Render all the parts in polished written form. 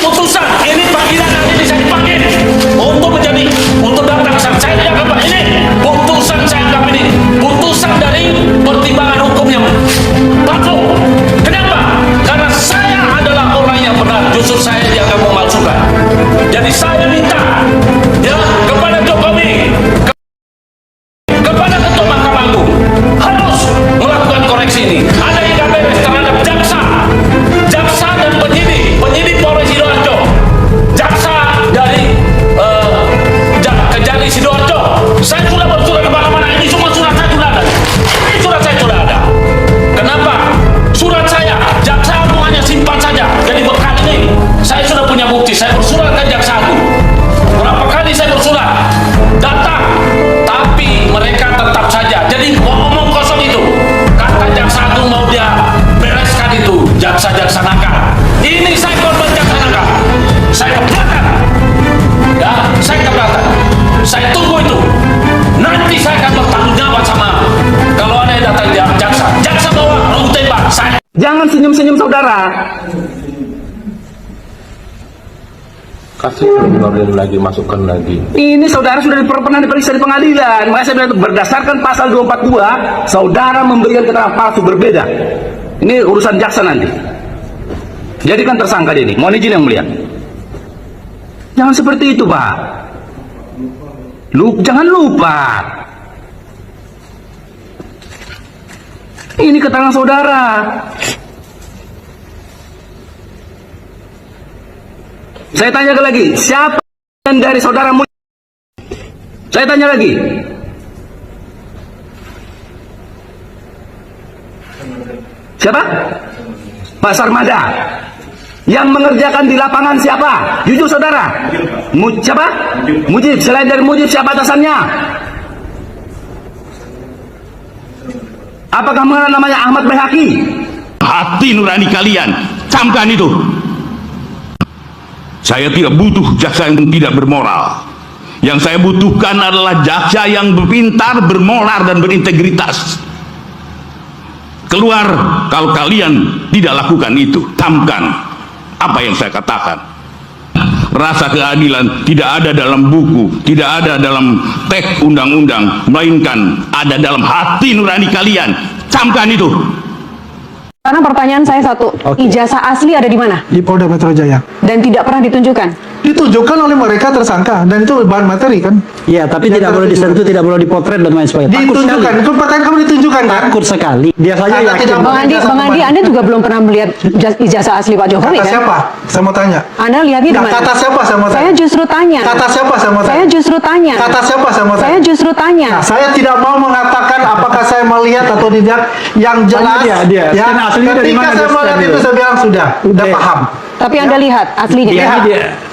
putusan. Ini panggilan hari ini saya dipanggil untuk datang. Saya tidak akan ini putusan saya anggap ini putusan dari pertimbangan hukum yang palsu. Kenapa? Karena saya adalah orang yang benar. Justru saya dianggap memalsukan. Jadi saya minta ya kepada Jokowi, kepada Ketua Mahkamah Agung harus melakukan koreksi ini. Ada yang gak beres terhadap jaksa dan penyidik Polres Sidoarjo, jaksa dari Kejari Sidoarjo. Saya sudah bersurat kemana-mana, ini semua surat saya sudah ada. Ini surat saya sudah ada. Kenapa? Surat saya, jaksa agung hanya simpan saja. Jadi bekal ini, saya sudah punya bukti. Saya bersurat ke jaksa agung. Berapa kali saya bersurat? Datang. Tapi mereka tetap saja. Jadi ngomong kosong itu. Kata jaksa agung mau dia bereskan itu. Jaksa-jaksa nakal. Ini saya korban jaksa nakal. Saya keberatan. Ya, saya keberatan. Saya tunggu itu. Nanti saya akan bertanggung jawab sama kalau ada yang datang jaksa. Jaksa bawa peluru tembak. Saya. Jangan senyum-senyum saudara. Kasih keluarin lagi, masukkan lagi. Ini saudara sudah pernah diperiksa di pengadilan. Makanya saya bilang itu berdasarkan pasal 242, saudara memberikan keterangan palsu berbeda. Ini urusan jaksa nanti. Jadikan tersangka dia ini. Mohon izin yang mulia. Jangan seperti itu, Pak. Jangan lupa. Ini keterangan saudara. Saya tanya lagi, siapa yang dari saudara Mujib? Saya tanya lagi. Siapa? Pak Sarmada. Yang mengerjakan di lapangan siapa? Jujur saudara. Siapa? Mujib. Selain dari Mujib, siapa atasannya? Apakah namanya Ahmad Behaki? Hati nurani kalian, camkan itu. Saya tidak butuh jaksa yang tidak bermoral. Yang saya butuhkan adalah jaksa yang pintar, bermoral, dan berintegritas. Keluar kalau kalian tidak lakukan itu. Camkan apa yang saya katakan. Rasa keadilan tidak ada dalam buku, tidak ada dalam teks undang-undang, melainkan ada dalam hati nurani kalian. Camkan itu. Karena pertanyaan saya satu, ijazah asli ada di mana? Di Polda Metro Jaya. Dan tidak pernah ditunjukkan? Ditunjukkan oleh mereka tersangka, dan itu bahan materi kan? Iya, tapi tidak boleh disentuh, tidak boleh dipotret dan lain sebagainya. Ditunjukkan, itu pertanyaan kamu ditunjukkan kan? Takut sekali. Biasanya yakin. Bang Andi, Anda juga belum pernah melihat ijazah asli Pak Jokowi Kata kan? siapa? Saya mau tanya. Anda lihatnya di mana? Kata siapa saya mau tanya? Saya justru tanya. Kata siapa saya mau tanya? Saya justru tanya. Kata siapa saya mau tanya? Saya justru tanya. Nah, saya tidak mau mengatakan apakah saya melihat atau tidak. Yang jelas, dia. ya, Aslinya dari ketika mana saya melihat itu saya bilang sudah paham. Tapi Anda lihat aslinya. Lihat.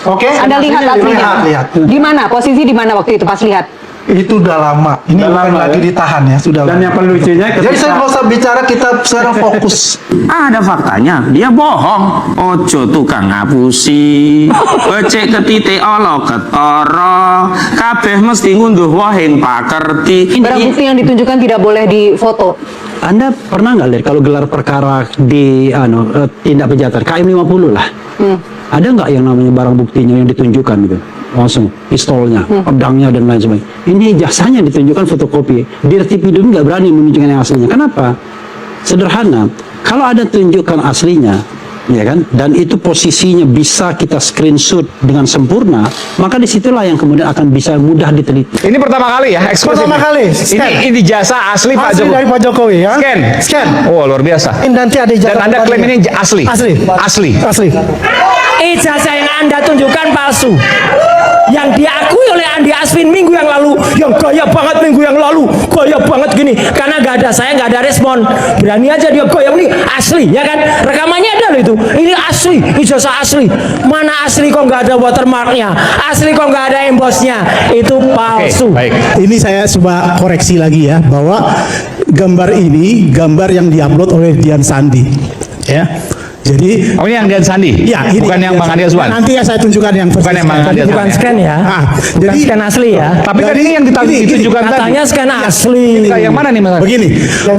Oke? Anda lihat aslinya. Lihat. Di mana? Posisi di mana waktu itu pas lihat? Itu udah lama. Ini Udah bukan lama, lagi ya? ditahan ya, sudah Dan lama. yang paling lucunya Jadi saya nggak usah bicara, kita sekarang fokus. Ada faktanya, dia bohong. Ojo tukang ngapusi, becek ketite olo ketara, kabeh mesti ngunduh wahing pakerti. Barang bukti yang ditunjukkan tidak boleh difoto. Anda pernah nggak lihat kalau gelar perkara di tindak kejahatan KM 50 lah? Ada nggak yang namanya barang buktinya yang ditunjukkan gitu? Langsung pistolnya, pedangnya dan lain sebagainya. Ini jasanya ditunjukkan fotokopi. Dirtipidum nggak berani menunjukkan yang aslinya. Kenapa? Sederhana. Kalau ada tunjukkan aslinya, ya kan, dan itu posisinya bisa kita screenshot dengan sempurna, maka disitulah yang kemudian akan bisa mudah diteliti. Ini pertama kali ya eksklusif. Pertama kali. Ini jasa asli Pak Asli Jokowi. dari Pak Jokowi ya. Scan. Oh, luar biasa. Ini nanti ada ijazah. Dan Anda klaim ini asli. Asli. Ijazah yang Anda tunjukkan palsu. Yang diakui oleh Andi Aswin minggu yang lalu, yang gaya banget minggu yang lalu, gaya banget gini, karena nggak ada saya, nggak ada respon, berani aja dia gaya ini asli, ya kan? Rekamannya ada loh itu, ini asli, ijazah asli, mana asli kok nggak ada watermarknya, asli kok nggak ada embosnya, itu palsu. Baik. Ini saya coba koreksi lagi ya, bahwa gambar ini gambar yang diupload oleh Dian Sandi, ya. Jadi Oh, ini yang Dian Sandi? ya ini Bukan yang Bang Andi Azwan? Nanti ya saya tunjukkan yang versi Bukan yang Bang scan. Andi Azwan. Bukan scan ya. Jadi Bukan scan asli ya. Tapi kan Jadi, ini yang ditunjukkan tadi. Katanya scan asli. Yang mana nih Mas? begini,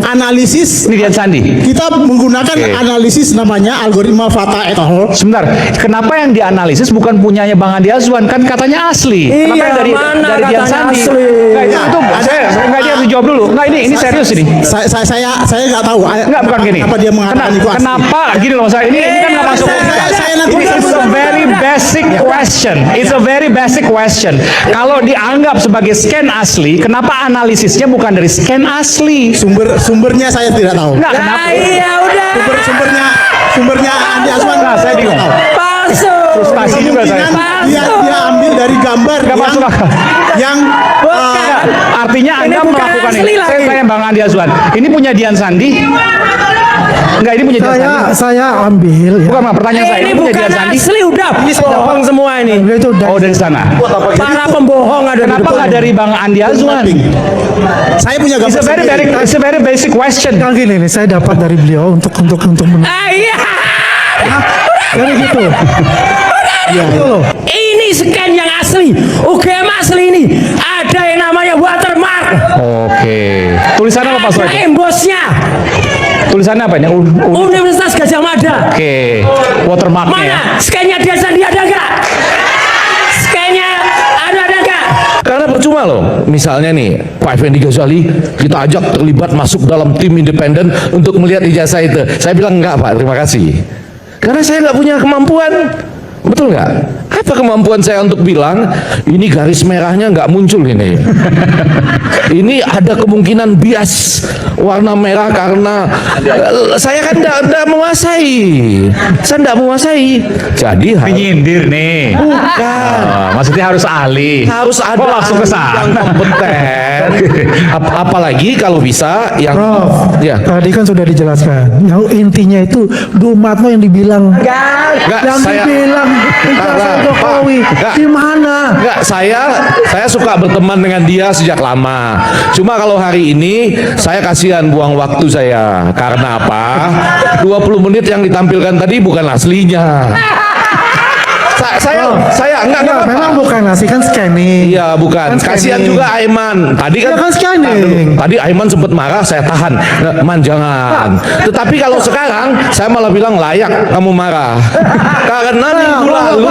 analisis Ini Dian Sandi. kita menggunakan Oke. analisis namanya algoritma Fata et al. Sebentar, kenapa yang dianalisis bukan punyanya Bang Andi Azwan? Kan katanya asli. Iya, Kenapa yang dari mana Dian katanya Sandi? asli? Nggak, itu enggak, dia harus jawab dulu. Enggak, ini serius ini. Saya nggak tahu. Enggak, bukan gini. Apa dia mengatakan itu asli? Kenapa gini loh Mas? Ini kan nggak masuk. Saya nanti Ini is a very basic question. It's a very basic question. Kalau dianggap sebagai scan asli, kenapa analisisnya bukan dari scan asli? Sumbernya saya tidak tahu. Enggak, kenapa? Iya udah. Sumbernya Andi Azwan. Nah, saya bingung. tidak tahu. Palsu. Frustasi juga saya. Kemungkinan dia ambil dari gambar Nggak masuk akal. yang Enggak, artinya Ini Anda bukan melakukan asli ini. lagi. Saya tanya Bang Andi Azwan. Ini punya Dian Sandi? Enggak, ini punya Dian Sandi. saya ambil ya. Bukan, Bang, pertanyaan saya. Ini Ini punya bukan Dian Sandi? asli udah. Bohong semua ini. Oh, dari sana. Para pembohong ada di Kenapa depan. nggak dari Bang Andi Azwan? Saya punya gambar sendiri. It's a very basic question. Kan gini nih, saya dapat dari beliau untuk Iya. Jadi gitu. Ya. Ini scan yang asli. UGM asli ini. Ada yang namanya watermark. Oke. Tulisannya apa Pak Soedi? Ada embosnya. Tulisannya apa ini? Universitas Gajah Mada. Oke. Watermarknya ya. Mana? Scan-nya Dian Sandi ada nggak? Scan-nya ada nggak? Karena percuma loh, misalnya nih Pak Effendi Ghazali kita ajak terlibat masuk dalam tim independen untuk melihat ijazah itu. Saya bilang enggak Pak, terima kasih. Karena saya nggak punya kemampuan, betul nggak? Apa kemampuan saya untuk bilang ini garis merahnya nggak muncul ini? Ini ada kemungkinan bias warna merah karena saya kan tidak menguasai. Saya tidak menguasai. Jadi Penyindir nih. bukan. Maksudnya harus ahli. Harus ada Kok langsung ke ahli yang sana? kompeten. Apalagi kalau bisa yang ya. Tadi kan sudah dijelaskan. Yang intinya itu Dumatno yang dibilang Enggak, yang saya dibilang ijazah Jokowi Enggak. di mana? Enggak, saya suka berteman dengan dia sejak lama. Cuma kalau hari ini saya kasihan buang waktu saya. Karena apa? 20 menit yang ditampilkan tadi bukan aslinya. Saya enggak apa-apa. Memang bukan asli kan scanning. Iya, bukan. Kan Kasihan scanning. juga Aiman. Tadi kan, Ya kan scanning. Tadi Aiman sempat marah, saya tahan. Nggak, Man jangan. Tetapi kalau sekarang saya malah bilang layak kamu marah. Karena minggu lalu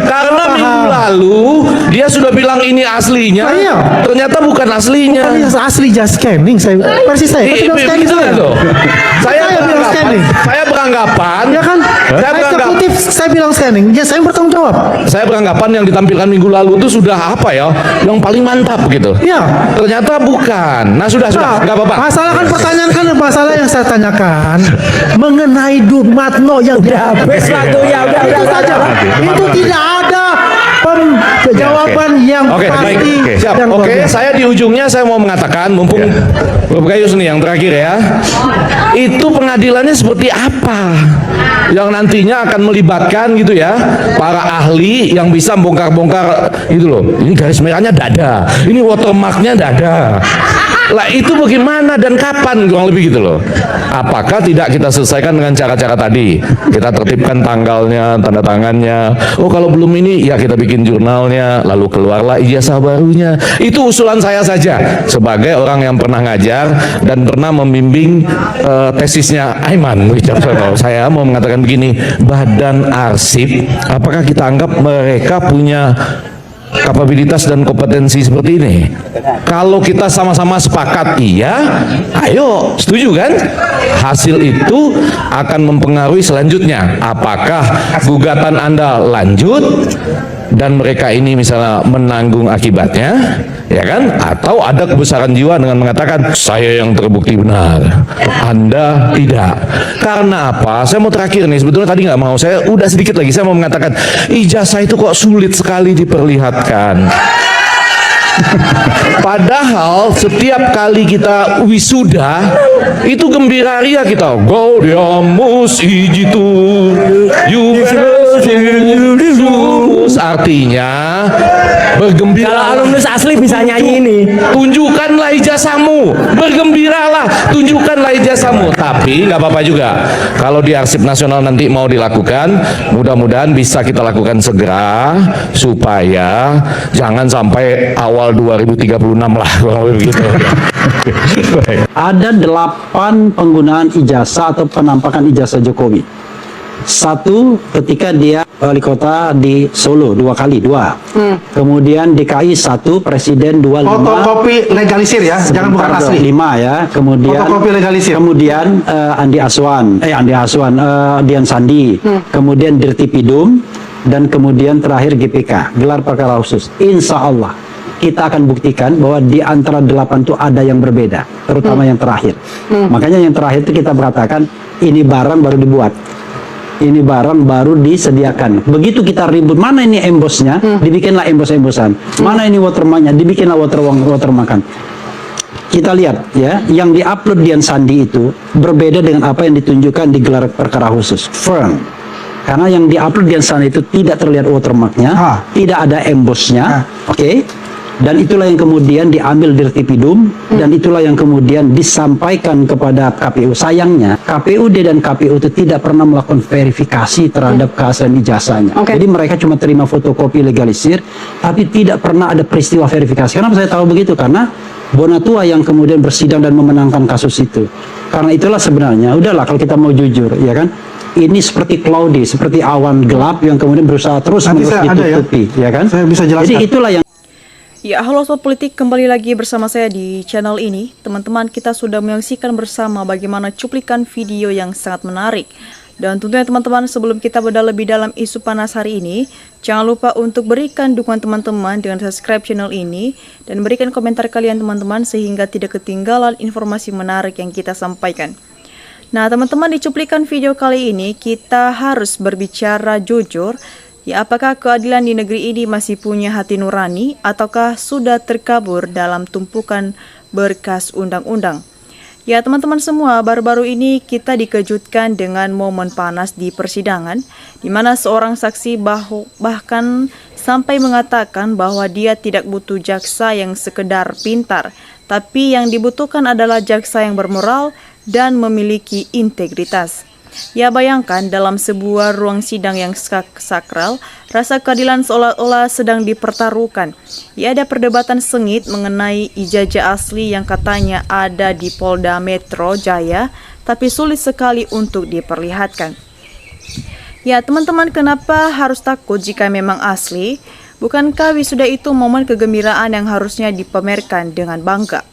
karena minggu lalu dia sudah bilang ini aslinya. Iya. Ternyata bukan aslinya. Bukan asli just scanning. Persis saya. Kan sudah scanning Betul saya. itu. Saya bilang scanning. beranggapan. Ya kan? Saya beranggapan. Eksekutif saya bilang scanning. Ya saya bertanggung jawab. Saya beranggapan yang ditampilkan minggu lalu itu sudah apa ya? Yang paling mantap gitu. Iya. Ternyata bukan. Nah sudah, nggak apa-apa. Masalah kan pertanyaan kan masalah yang saya tanyakan mengenai Dumatno yang Habis waktunya udah itu saja. Itu tidak ada jawaban yang Oke, baik. pasti. Siap. yang Oke, luar biasa. saya di ujungnya saya mau mengatakan, mumpung Bapak Gayus nih yang terakhir ya, itu pengadilannya seperti apa? Yang nantinya akan melibatkan gitu ya, para ahli yang bisa bongkar-bongkar itu loh. Ini garis merahnya dada, ini watermarknya dada. Lah itu bagaimana dan kapan kurang lebih gitu loh. Apakah tidak kita selesaikan dengan cara-cara tadi? Kita tertibkan tanggalnya, tanda tangannya. Oh kalau belum ini ya kita bikin jurnalnya, lalu keluarlah ijazah barunya. Itu usulan saya saja sebagai orang yang pernah ngajar dan pernah membimbing tesisnya Aiman Wicaksono. Saya mau mengatakan begini, badan arsip, apakah kita anggap mereka punya kapabilitas dan kompetensi seperti ini? Kalau kita sama-sama sepakat iya, ayo, setuju kan? Hasil itu akan mempengaruhi selanjutnya. Apakah gugatan Anda lanjut dan mereka ini misalnya menanggung akibatnya, ya kan? Atau ada kebesaran jiwa dengan mengatakan saya yang terbukti benar, Anda tidak. Karena apa? Saya mau terakhir nih, sebetulnya tadi nggak mau, saya udah sedikit lagi, saya mau mengatakan ijazah itu kok sulit sekali diperlihatkan. Padahal setiap kali kita wisuda itu gembira ria kita. Gaudiamus igitur, Juvenes Sulus artinya bergembira. Kalau alumnus asli bisa nyanyi ini. Tunjukkanlah ijazahmu, bergembiralah, tunjukkanlah ijazahmu. Tapi nggak apa-apa juga. Kalau di Arsip Nasional nanti mau dilakukan, mudah-mudahan bisa kita lakukan segera supaya jangan sampai awal 2036 lah, kurang lebih begitu. Ada 8 penggunaan ijazah atau penampakan ijazah Jokowi. Satu, ketika dia wali kota di Solo 2 kali. Kemudian DKI 1, presiden 2, 5. Fotokopi legalisir ya, jangan bukan asli. 5 ya. Kemudian Fotokopi legalisir. Kemudian Dian Sandi. Kemudian Dirtipidum dan kemudian terakhir GPK, gelar perkara khusus. Insya Allah kita akan buktikan bahwa di antara 8 itu ada yang berbeda, terutama yang terakhir. Makanya yang terakhir itu kita berkatakan ini barang baru dibuat. Ini barang baru disediakan. Begitu kita ribut, mana ini embosnya, dibikinlah embos-embosan. Mana ini watermarknya, dibikinlah watermarkan. Kita lihat ya, yang diupload Dian Sandi itu berbeda dengan apa yang ditunjukkan di gelar perkara khusus. Firm. Karena yang diupload Dian Sandi itu tidak terlihat watermarknya, tidak ada embosnya, oke? Dan itulah yang kemudian diambil Dirtipidum, dan itulah yang kemudian disampaikan kepada KPU. Sayangnya KPUD dan KPU itu tidak pernah melakukan verifikasi terhadap keaslian ijazahnya. Jadi mereka cuma terima fotokopi legalisir, tapi tidak pernah ada peristiwa verifikasi. Kenapa saya tahu begitu? Karena Bonatua yang kemudian bersidang dan memenangkan kasus itu. Karena itulah sebenarnya, udahlah kalau kita mau jujur, ya kan? Ini seperti cloudy, seperti awan gelap yang kemudian berusaha terus-menerus ditutupi, ya kan? Saya bisa jelaskan. Jadi itulah yang Ya, halo Sobat Politik, kembali lagi bersama saya di channel ini. Teman-teman, kita sudah menyaksikan bersama bagaimana cuplikan video yang sangat menarik. Dan tentunya teman-teman, sebelum kita bedah lebih dalam isu panas hari ini, jangan lupa untuk berikan dukungan teman-teman dengan subscribe channel ini dan berikan komentar kalian teman-teman sehingga tidak ketinggalan informasi menarik yang kita sampaikan. Nah teman-teman, di cuplikan video kali ini kita harus berbicara jujur. Ya, apakah keadilan di negeri ini masih punya hati nurani ataukah sudah terkabur dalam tumpukan berkas undang-undang? Ya teman-teman semua, baru-baru ini kita dikejutkan dengan momen panas di persidangan, di mana seorang saksi bahkan sampai mengatakan bahwa dia tidak butuh jaksa yang sekedar pintar, tapi yang dibutuhkan adalah jaksa yang bermoral dan memiliki integritas. Ya, bayangkan dalam sebuah ruang sidang yang sakral, rasa keadilan seolah-olah sedang dipertaruhkan. Ya, ada perdebatan sengit mengenai ijazah asli yang katanya ada di Polda Metro Jaya, tapi sulit sekali untuk diperlihatkan. Ya, teman-teman, kenapa harus takut jika memang asli? Bukankah wisuda itu momen kegembiraan yang harusnya dipamerkan dengan bangga?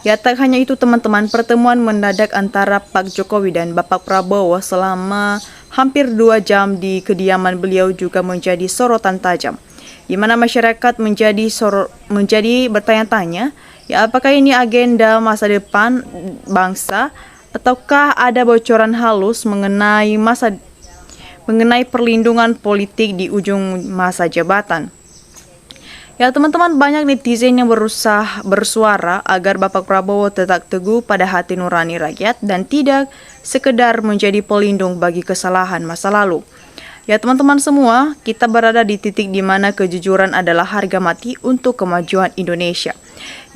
Ya, tak hanya itu teman-teman, pertemuan mendadak antara Pak Jokowi dan Bapak Prabowo selama hampir 2 jam di kediaman beliau juga menjadi sorotan tajam, di mana masyarakat menjadi bertanya-tanya, ya apakah ini agenda masa depan bangsa ataukah ada bocoran halus mengenai perlindungan politik di ujung masa jabatan. Ya teman-teman, banyak netizen yang berusaha bersuara agar Bapak Prabowo tetap teguh pada hati nurani rakyat dan tidak sekedar menjadi pelindung bagi kesalahan masa lalu. Ya teman-teman semua, kita berada di titik di mana kejujuran adalah harga mati untuk kemajuan Indonesia.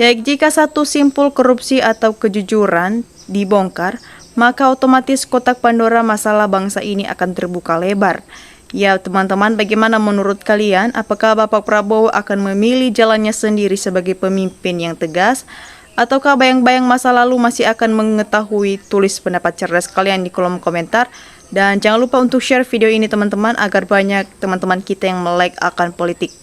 Ya, jika satu simpul korupsi atau kejujuran dibongkar, maka otomatis kotak Pandora masalah bangsa ini akan terbuka lebar. Ya teman-teman, bagaimana menurut kalian? Apakah Bapak Prabowo akan memilih jalannya sendiri sebagai pemimpin yang tegas? Ataukah bayang-bayang masa lalu masih akan mengetahui? Tulis pendapat cerdas kalian di kolom komentar. Dan jangan lupa untuk share video ini teman-teman, agar banyak teman-teman kita yang melek akan politik.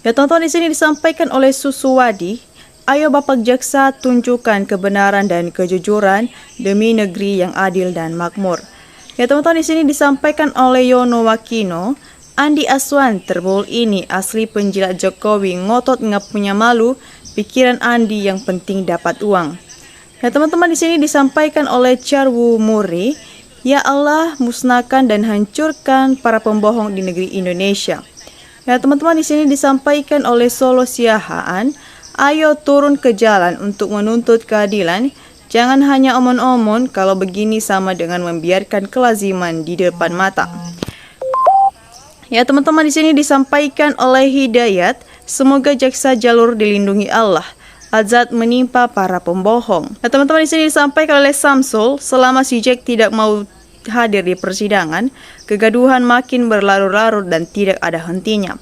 Ya tonton di sini disampaikan oleh Susuwadi. Ayo Bapak Jaksa, tunjukkan kebenaran dan kejujuran demi negeri yang adil dan makmur. Ya teman-teman, di sini disampaikan oleh Yono Wakino. Andi Aswan terbol ini asli penjilat Jokowi, ngotot nggak punya malu, pikiran Andi yang penting dapat uang. Ya teman-teman, di sini disampaikan oleh Charwu Muri. Ya Allah, musnahkan dan hancurkan para pembohong di negeri Indonesia. Ya teman-teman, di sini disampaikan oleh Solo Siahaan. Ayo turun ke jalan untuk menuntut keadilan. Jangan hanya omon-omon, kalau begini sama dengan membiarkan kelaziman di depan mata. Ya teman-teman, di sini disampaikan oleh Hidayat, semoga jaksa jalur dilindungi Allah. Azab menimpa para pembohong. Ya teman-teman, di sini disampaikan oleh Samsul, selama si Jack tidak mau hadir di persidangan, kegaduhan makin berlarut-larut dan tidak ada hentinya.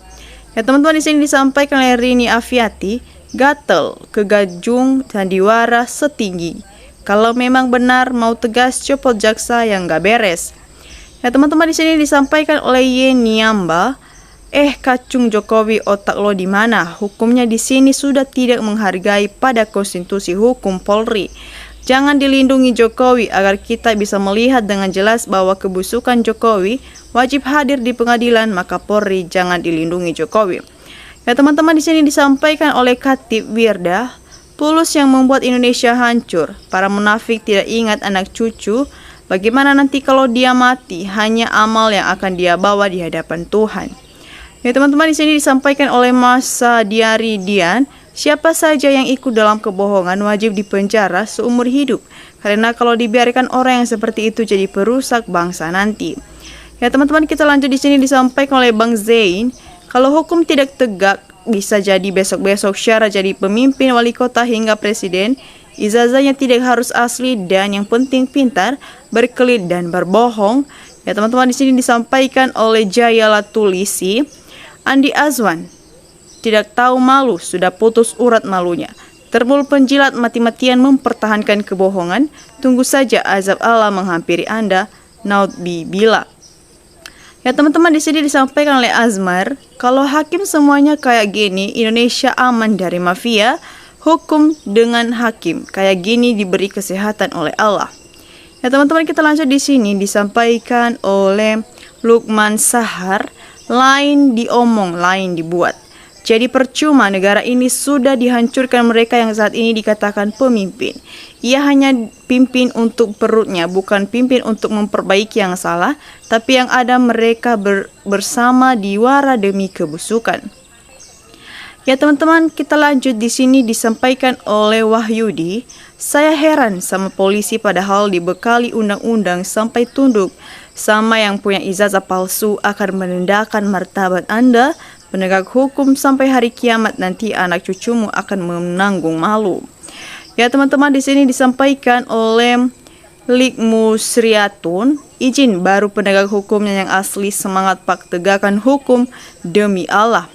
Ya teman-teman, di sini disampaikan oleh Rini Afiati, gatel, kegajung, sandiwara setinggi. Kalau memang benar mau tegas copot jaksa yang gak beres. Ya teman-teman, di sini disampaikan oleh Yeniamba, kacung Jokowi, otak lo di mana? Hukumnya di sini sudah tidak menghargai pada konstitusi hukum Polri. Jangan dilindungi Jokowi agar kita bisa melihat dengan jelas bahwa kebusukan Jokowi wajib hadir di pengadilan, maka Polri jangan dilindungi Jokowi. Ya teman-teman, di sini disampaikan oleh Khatib Wirda, tulus yang membuat Indonesia hancur. Para munafik tidak ingat anak cucu. Bagaimana nanti kalau dia mati? Hanya amal yang akan dia bawa di hadapan Tuhan. Ya teman-teman, di sini disampaikan oleh Masa Diari Dian, siapa saja yang ikut dalam kebohongan wajib dipenjara seumur hidup. Karena kalau dibiarkan orang yang seperti itu jadi perusak bangsa nanti. Ya teman-teman, kita lanjut. Di sini disampaikan oleh Bang Zain, kalau hukum tidak tegak, bisa jadi besok-besok Syara jadi pemimpin wali kota hingga presiden. Ijazahnya tidak harus asli dan yang penting pintar, berkelit dan berbohong. Ya teman-teman, di sini disampaikan oleh Jaya Latulisi, Andi Azwan tidak tahu malu, sudah putus urat malunya. Terbul penjilat mati-matian mempertahankan kebohongan. Tunggu saja azab Allah menghampiri Anda. Naudzubillah. Ya teman-teman, di sini disampaikan oleh Azmar, kalau hakim semuanya kayak gini, Indonesia aman dari mafia. Hukum dengan hakim kayak gini diberi kesehatan oleh Allah. Ya teman-teman, kita lanjut. Di sini disampaikan oleh Lukman Sahar, lain diomong, lain dibuat. Jadi percuma negara ini sudah dihancurkan mereka yang saat ini dikatakan pemimpin. Ia hanya pimpin untuk perutnya, bukan pimpin untuk memperbaiki yang salah, tapi yang ada mereka bersama diwara demi kebusukan. Ya teman-teman, kita lanjut. Di sini disampaikan oleh Wahyudi, saya heran sama polisi padahal dibekali undang-undang sampai tunduk. Sama yang punya ijazah palsu akan menendahkan martabat Anda. Penegak hukum sampai hari kiamat nanti anak cucumu akan menanggung malu. Ya teman-teman, di sini disampaikan oleh Likmusriatun, izin baru penegak hukumnya yang asli, semangat pak tegakkan hukum demi Allah.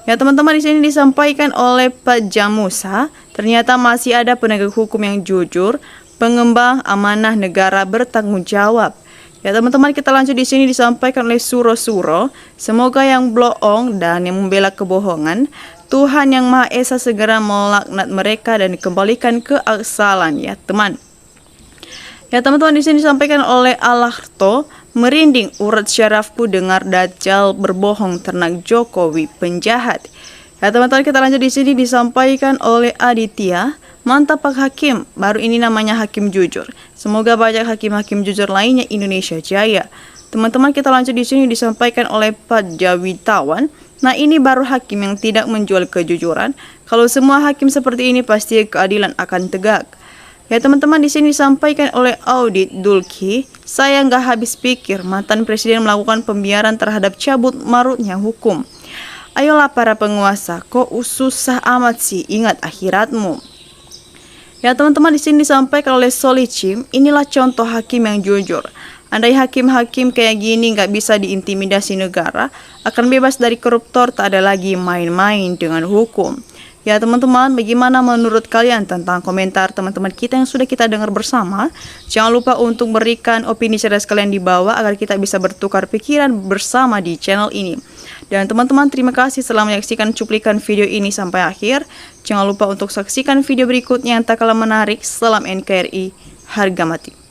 Ya teman-teman, di sini disampaikan oleh Pak Jamusa, ternyata masih ada penegak hukum yang jujur, pengembang amanah negara bertanggung jawab. Ya teman-teman, kita lanjut. Di sini disampaikan oleh Suro-Suro, semoga yang bohong dan yang membela kebohongan, Tuhan yang Maha Esa segera melaknat mereka dan dikembalikan ke asalan. Ya teman. Ya teman-teman, di sini disampaikan oleh Alahto, merinding urat syarafku dengar Dajjal berbohong, ternak Jokowi penjahat. Ya teman-teman, kita lanjut. Di sini disampaikan oleh Aditya, mantap Pak Hakim, baru ini namanya hakim jujur. Semoga banyak hakim-hakim jujur lainnya Indonesia jaya. Teman-teman, kita lanjut. Di sini disampaikan oleh Pak Jawitawan, nah ini baru hakim yang tidak menjual kejujuran. Kalau semua hakim seperti ini pasti keadilan akan tegak. Ya teman-teman, di sini disampaikan oleh Audit Dulki, saya nggak habis pikir mantan presiden melakukan pembiaran terhadap cabut marutnya hukum. Ayolah para penguasa, kok susah amat sih, ingat akhiratmu. Ya teman-teman, di sini disampaikan oleh Solicim, inilah contoh hakim yang jujur. Andai hakim-hakim kayak gini nggak bisa diintimidasi negara, akan bebas dari koruptor, tak ada lagi main-main dengan hukum. Ya teman-teman, bagaimana menurut kalian tentang komentar teman-teman kita yang sudah kita dengar bersama? Jangan lupa untuk berikan opini cerdas kalian di bawah agar kita bisa bertukar pikiran bersama di channel ini. Dan teman-teman, terima kasih telah menyaksikan cuplikan video ini sampai akhir. Jangan lupa untuk saksikan video berikutnya yang tak kalah menarik. Salam NKRI, harga mati.